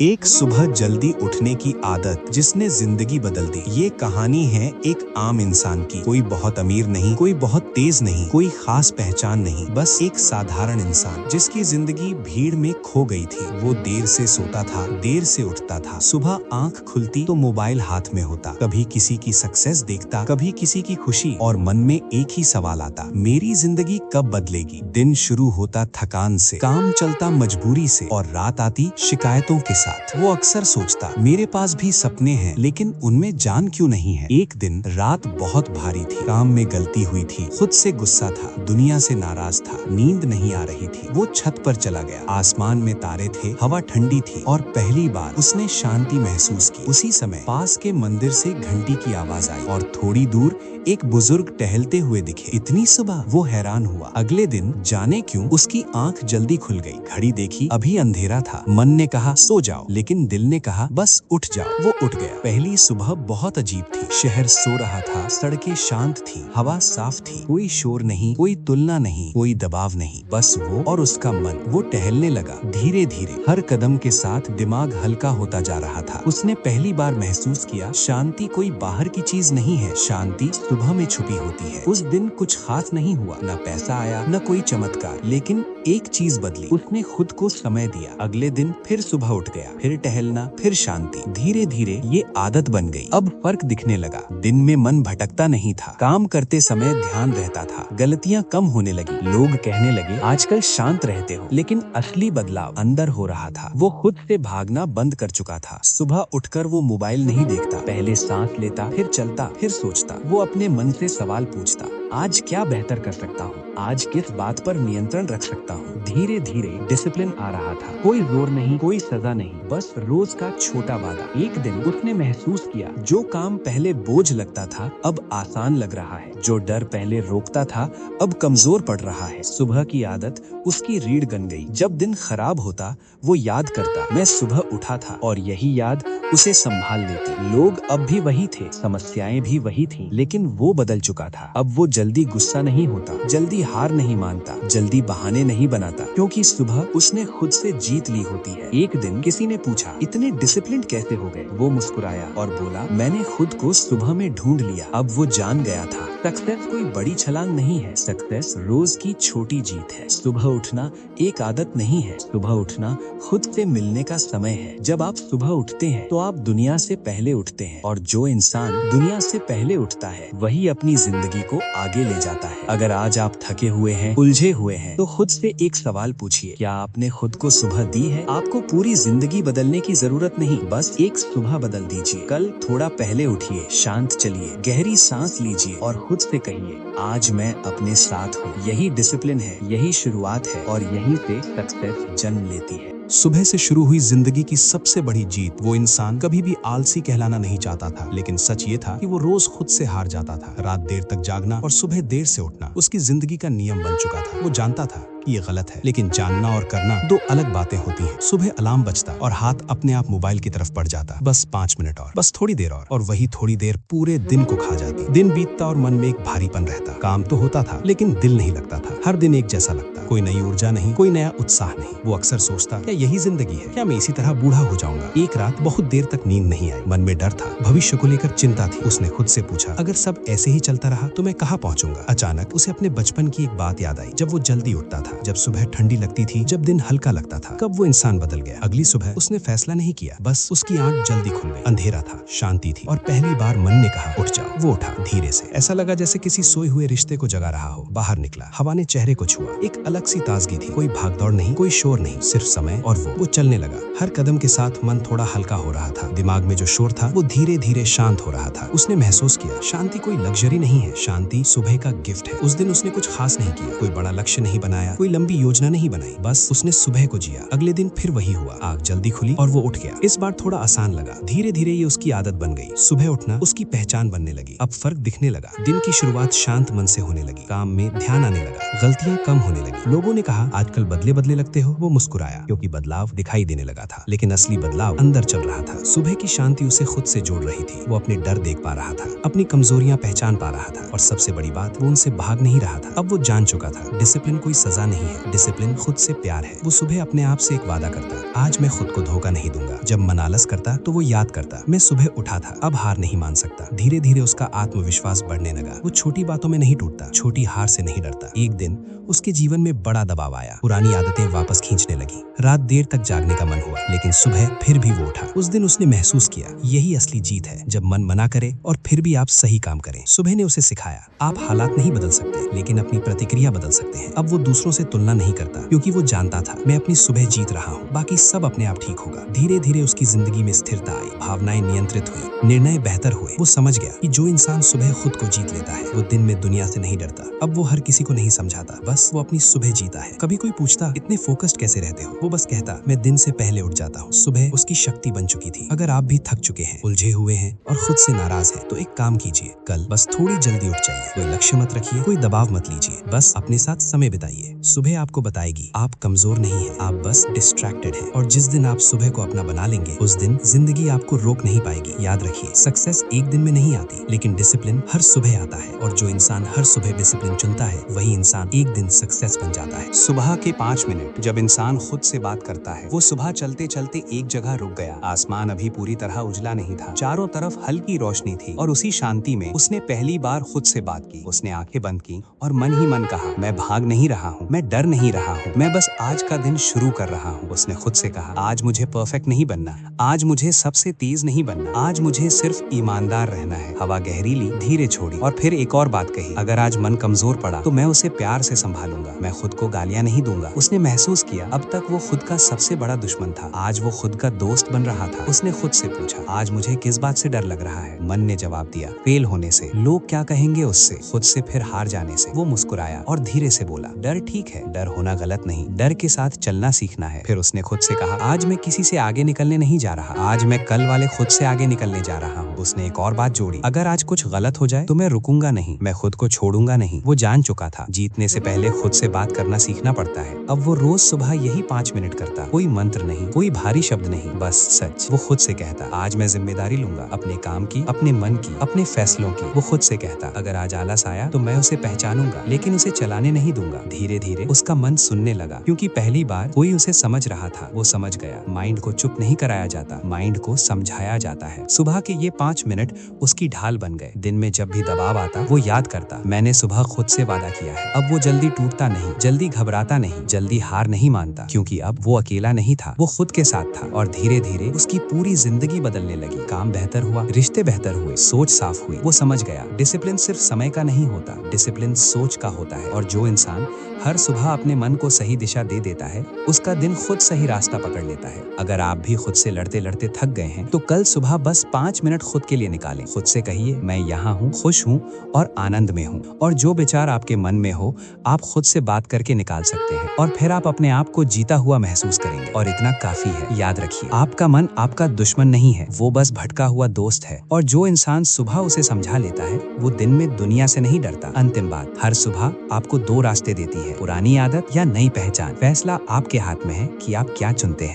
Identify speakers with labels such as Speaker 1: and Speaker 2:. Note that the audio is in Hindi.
Speaker 1: एक सुबह जल्दी उठने की आदत जिसने जिंदगी बदल दी। ये कहानी है एक आम इंसान की। कोई बहुत अमीर नहीं, कोई बहुत तेज नहीं, कोई खास पहचान नहीं, बस एक साधारण इंसान जिसकी जिंदगी भीड़ में खो गई थी। वो देर से सोता था, देर से उठता था। सुबह आंख खुलती तो मोबाइल हाथ में होता। कभी किसी की सक्सेस देखता, कभी किसी की खुशी, और मन में एक ही सवाल आता, मेरी जिंदगी कब बदलेगी। दिन शुरू होता थकान से, काम चलता मजबूरी से, और रात आती शिकायतों के साथ। वो अक्सर सोचता, मेरे पास भी सपने हैं, लेकिन उनमें जान क्यों नहीं है। एक दिन रात बहुत भारी थी, काम में गलती हुई थी, खुद से गुस्सा था, दुनिया से नाराज था, नींद नहीं आ रही थी। वो छत पर चला गया। आसमान में तारे थे, हवा ठंडी थी, और पहली बार उसने शांति महसूस की। उसी समय पास के मंदिर से घंटी की आवाज आई, और थोड़ी दूर एक बुजुर्ग टहलते हुए दिखे। इतनी सुबह? वो हैरान हुआ। अगले दिन जाने क्यों उसकी आंख जल्दी खुल गई। घड़ी देखी, अभी अंधेरा था। मन ने कहा सो जाओ, लेकिन दिल ने कहा बस उठ जाओ। वो उठ गया। पहली सुबह बहुत अजीब थी। शहर सो रहा था, सड़कें शांत थी, हवा साफ थी, कोई शोर नहीं, कोई तुलना नहीं, कोई दबाव नहीं, बस वो और उसका मन। वो टहलने लगा, धीरे धीरे, हर कदम के साथ दिमाग हल्का होता जा रहा था। उसने पहली बार महसूस किया, शांति कोई बाहर की चीज नहीं है, शांति सुबह में छुपी होती है। उस दिन कुछ खास नहीं हुआ, न पैसा आया, न कोई चमत्कार, लेकिन एक चीज बदली। उसने खुद को समय दिया। अगले दिन फिर सुबह उठ गया, फिर टहलना, फिर शांति। धीरे धीरे ये आदत बन गई। अब फर्क दिखने लगा। दिन में मन भटकता नहीं था, काम करते समय ध्यान रहता था, गलतियां कम होने लगी। लोग कहने लगे आजकल शांत रहते हो, लेकिन असली बदलाव अंदर हो रहा था। वो खुद से भागना बंद कर चुका था। सुबह उठकर वो मोबाइल नहीं देखता, पहले सांस लेता, फिर चलता, फिर सोचता। वो अपने मन से सवाल पूछता, आज क्या बेहतर कर सकता हूँ, आज किस बात पर नियंत्रण रख सकता हूँ। धीरे धीरे डिसिप्लिन आ रहा था। कोई जोर नहीं, कोई सजा नहीं, बस रोज का छोटा वादा। एक दिन उसने महसूस किया, जो काम पहले बोझ लगता था अब आसान लग रहा है, जो डर पहले रोकता था अब कमजोर पड़ रहा है। सुबह की आदत उसकी रीढ़ बन गई। जब दिन खराब होता वो याद करता, मैं सुबह उठा था, और यही याद उसे संभाल लेती। लोग अब भी वही थे, समस्याएं भी वही थी, लेकिन वो बदल चुका था। अब वो जल्दी गुस्सा नहीं होता, जल्दी हार नहीं मानता, जल्दी बहाने नहीं बनाता, क्योंकि सुबह उसने खुद से जीत ली होती है। एक दिन किसी ने पूछा, इतने डिसिप्लिन कैसे हो गए। वो मुस्कुराया और बोला, मैंने खुद को सुबह में ढूंढ लिया। अब वो जान गया था, सक्सेस कोई बड़ी छलांग नहीं है, सक्सेस रोज की छोटी जीत है। सुबह उठना एक आदत नहीं है, सुबह उठना खुद से मिलने का समय है। जब आप सुबह उठते हैं तो आप दुनिया से पहले उठते हैं, और जो इंसान दुनिया से पहले उठता है वही अपनी जिंदगी को आगे ले जाता है। अगर आज आप थके हुए हैं, उलझे हुए हैं, तो खुद से एक सवाल पूछिए, क्या आपने खुद को सुबह दी है। आपको पूरी जिंदगी बदलने की जरूरत नहीं, बस एक सुबह बदल दीजिए। कल थोड़ा पहले उठिए, शांत चलिए, गहरी सांस लीजिए, और खुद से कहिए, आज मैं अपने साथ हूँ। यही डिसिप्लिन है, यही शुरुआत है, और यहीं से सक्सेस जन्म लेती है।
Speaker 2: सुबह से शुरू हुई जिंदगी की सबसे बड़ी जीत। वो इंसान कभी भी आलसी कहलाना नहीं चाहता था, लेकिन सच ये था कि वो रोज खुद से हार जाता था। रात देर तक जागना और सुबह देर से उठना उसकी जिंदगी का नियम बन चुका था। वो जानता था कि ये गलत है, लेकिन जानना और करना दो अलग बातें होती हैं। सुबह अलार्म बजता और हाथ अपने आप मोबाइल की तरफ बढ़ जाता, बस 5 मिनट और, बस थोड़ी देर और वही थोड़ी देर पूरे दिन को खा जाती। दिन बीतता और मन में एक भारीपन रहता। काम तो होता था, लेकिन दिल नहीं लगता था। हर दिन एक जैसा लगता, कोई नई ऊर्जा नहीं, कोई नया उत्साह नहीं। वो अक्सर सोचता, क्या यही जिंदगी है, क्या मैं इसी तरह बूढ़ा हो जाऊंगा। एक रात बहुत देर तक नींद नहीं आई। मन में डर था, भविष्य को लेकर चिंता थी। उसने खुद से पूछा, अगर सब ऐसे ही चलता रहा तो मैं कहाँ पहुँचूंगा। अचानक उसे अपने बचपन की एक बात याद आई, जब वो जल्दी उठता था, जब सुबह ठंडी लगती थी, जब दिन हल्का लगता था। कब वो इंसान बदल गया। अगली सुबह उसने फैसला नहीं किया, बस उसकी आंख जल्दी खुल गई। अंधेरा था, शांति थी, और पहली बार मन ने कहा उठ जाओ। वो उठा, धीरे से। ऐसा लगा जैसे किसी सोए हुए रिश्ते को जगा रहा हो। बाहर निकला, हवा ने चेहरे को छुआ, एक अलग सी ताजगी थी। कोई भागदौड़ नहीं, कोई शोर नहीं, सिर्फ समय और वो चलने लगा। हर कदम के साथ मन थोड़ा हल्का हो रहा था। दिमाग में जो शोर था वो धीरे धीरे शांत हो रहा था। उसने महसूस किया, शांति कोई लग्जरी नहीं है, शांति सुबह का गिफ्ट है। उस दिन उसने कुछ खास नहीं किया, कोई बड़ा लक्ष्य नहीं बनाया, कोई लंबी योजना नहीं बनाई, बस उसने सुबह को जिया। अगले दिन फिर वही हुआ, आँख जल्दी खुली और वो उठ गया। इस बार थोड़ा आसान लगा। धीरे धीरे ये उसकी आदत बन गई। सुबह उठना उसकी पहचान बनने लगी। अब फर्क दिखने लगा। दिन की शुरुआत शांत मन से होने लगी, काम में ध्यान आने लगा, गलतियां कम होने लगी। लोगों ने कहा आजकल बदले बदले लगते हो। वो मुस्कुराया, क्योंकि बदलाव दिखाई देने लगा था, लेकिन असली बदलाव अंदर चल रहा था। सुबह की शांति उसे खुद से जोड़ रही थी। वो अपने डर देख पा रहा था, अपनी कमजोरियां पहचान पा रहा था, और सबसे बड़ी बात, वो उनसे भाग नहीं रहा था। अब वो जान चुका था, डिसिप्लिन कोई सजा नहीं नहीं है, डिसिप्लिन खुद से प्यार है। वो सुबह अपने आप से एक वादा करता, आज मैं खुद को धोखा नहीं दूंगा। जब मन आलस करता तो वो याद करता, मैं सुबह उठा था, अब हार नहीं मान सकता। धीरे धीरे उसका आत्मविश्वास बढ़ने लगा। वो छोटी बातों में नहीं टूटता, छोटी हार से नहीं डरता। एक दिन उसके जीवन में बड़ा दबाव आया, पुरानी आदतें वापस खींचने लगी। रात देर तक जागने का मन हुआ, लेकिन सुबह फिर भी वो उठा। उस दिन उसने महसूस किया, यही असली जीत है, जब मन मना करे और फिर भी आप सही काम करें। सुबह ने उसे सिखाया, आप हालात नहीं बदल सकते, लेकिन अपनी प्रतिक्रिया बदल सकते हैं। अब वो दूसरों से तुलना नहीं करता, क्योंकि वो जानता था, मैं अपनी सुबह जीत रहा हूँ, बाकी सब अपने आप ठीक होगा। धीरे धीरे उसकी जिंदगी में स्थिरता आई, भावनाएं नियंत्रित हुई, निर्णय बेहतर हुए। वो समझ गया कि जो इंसान सुबह खुद को जीत लेता है, वो दिन में दुनिया से नहीं डरता। अब वो हर किसी को नहीं समझाता, बस वो अपनी सुबह जीता है। कभी कोई पूछता, इतने फोकस्ड कैसे रहते हो, वो बस कहता, मैं दिन से पहले उठ जाता हूँ। सुबह उसकी शक्ति बन चुकी थी। अगर आप भी थक चुके हैं, उलझे हुए हैं और खुद से नाराज हैं, तो एक काम कीजिए, कल बस थोड़ी जल्दी उठ जाइए। कोई लक्ष्य मत रखिए, कोई दबाव मत लीजिए, बस अपने साथ समय बिताइए। सुबह आपको बताएगी, आप कमजोर नहीं है, आप बस डिस्ट्रैक्टेड है। और जिस दिन आप सुबह को अपना बना लेंगे, उस दिन जिंदगी आपको रोक नहीं पाएगी। याद रखिए, सक्सेस एक दिन में नहीं आती, लेकिन डिसिप्लिन हर सुबह आता है। और जो इंसान हर सुबह डिसिप्लिन चुनता है, वही इंसान एक दिन सक्सेस बन जाता है।
Speaker 1: सुबह के 5 मिनट जब इंसान खुद से बात करता है। वो सुबह चलते चलते एक जगह रुक गया। आसमान अभी पूरी तरह उजला नहीं था, चारों तरफ हल्की रोशनी थी, और उसी शांति में उसने पहली बार खुद से बात की। उसने आंखें बंद की और मन ही मन कहा, मैं भाग नहीं रहा हूँ, मैं डर नहीं रहा हूँ, मैं बस आज का दिन शुरू कर रहा हूँ। उसने खुद से कहा, आज मुझे परफेक्ट नहीं बनना, आज मुझे सबसे तेज नहीं बनना, आज मुझे सिर्फ ईमानदार रहना है। हवा गहरी ली, धीरे छोड़ी, और फिर एक और बात कही, अगर आज मन कमजोर पड़ा तो मैं उसे प्यार से संभालूंगा, मैं खुद को गालियां नहीं दूंगा। उसने महसूस किया, अब तक वो खुद का सबसे बड़ा दुश्मन था, आज वो खुद का दोस्त बन रहा था। उसने खुद से पूछा, आज मुझे किस बात से डर लग रहा है? मन ने जवाब दिया, फेल होने से, लोग क्या कहेंगे उससे, खुद से, फिर हार जाने से। वो मुस्कुराया और धीरे से बोला, डर ठीक है, डर होना गलत नहीं, डर के साथ चलना सीखना है। फिर उसने खुद से कहा, आज मैं किसी से आगे निकलने नहीं जा रहा, आज मैं कल वाले खुद से आगे निकलने जा रहा हूँ। उसने एक और बात जोड़ी, अगर आज कुछ गलत हो जाए तो मैं रुकूंगा नहीं, मैं खुद को छोड़ूंगा नहीं। वो जान चुका था, जीतने से पहले खुद से बात करना सीखना पड़ता है। अब वो रोज सुबह यही 5 मिनट करता, कोई मंत्र नहीं, कोई भारी शब्द नहीं, बस सच। वो खुद से कहता, आज मैं जिम्मेदारी लूंगा, अपने काम की, अपने मन की, अपने फैसलों की। वो खुद से कहता, अगर आज आलस आया तो मैं उसे पहचानूंगा, लेकिन उसे चलाने नहीं दूंगा। धीरे धीरे उसका मन सुनने लगा, क्योंकि पहली बार कोई उसे समझ रहा था। वो समझ गया, माइंड को चुप नहीं कराया जाता, माइंड को समझाया जाता है। सुबह के ये 5 मिनट उसकी ढाल बन गए। दिन में जब भी दबाव आता, वो याद करता, मैंने सुबह खुद से वादा किया है। अब वो जल्दी टूटता नहीं, जल्दी घबराता नहीं, जल्दी हार नहीं मानता, क्योंकि अब वो अकेला नहीं था, वो खुद के साथ था। और धीरे धीरे उसकी पूरी जिंदगी बदलने लगी। काम बेहतर हुआ, रिश्ते बेहतर हुए, सोच साफ हुई। वो समझ गया, डिसिप्लिन सिर्फ समय का नहीं होता, डिसिप्लिन सोच का होता है। और जो इंसान हर सुबह अपने मन को सही दिशा दे देता है, उसका दिन खुद सही रास्ता पकड़ लेता है। अगर आप भी खुद से लड़ते लड़ते थक गए हैं, तो कल सुबह बस 5 मिनट खुद के लिए निकालें। खुद से कहिए, मैं यहाँ हूँ, खुश हूँ और आनंद में हूँ। और जो विचार आपके मन में हो, आप खुद से बात करके निकाल सकते हैं, और फिर आप अपने आप को जीता हुआ महसूस करेंगे। और इतना काफी है। याद रखिए, आपका मन आपका दुश्मन नहीं है, वो बस भटका हुआ दोस्त है। और जो इंसान सुबह उसे समझा लेता है, वो दिन में दुनिया से नहीं डरता। अंतिम बात, हर सुबह आपको 2 रास्ते देती है, पुरानी आदत या नई पहचान। फैसला आपके हाथ में है कि आप क्या चुनते हैं।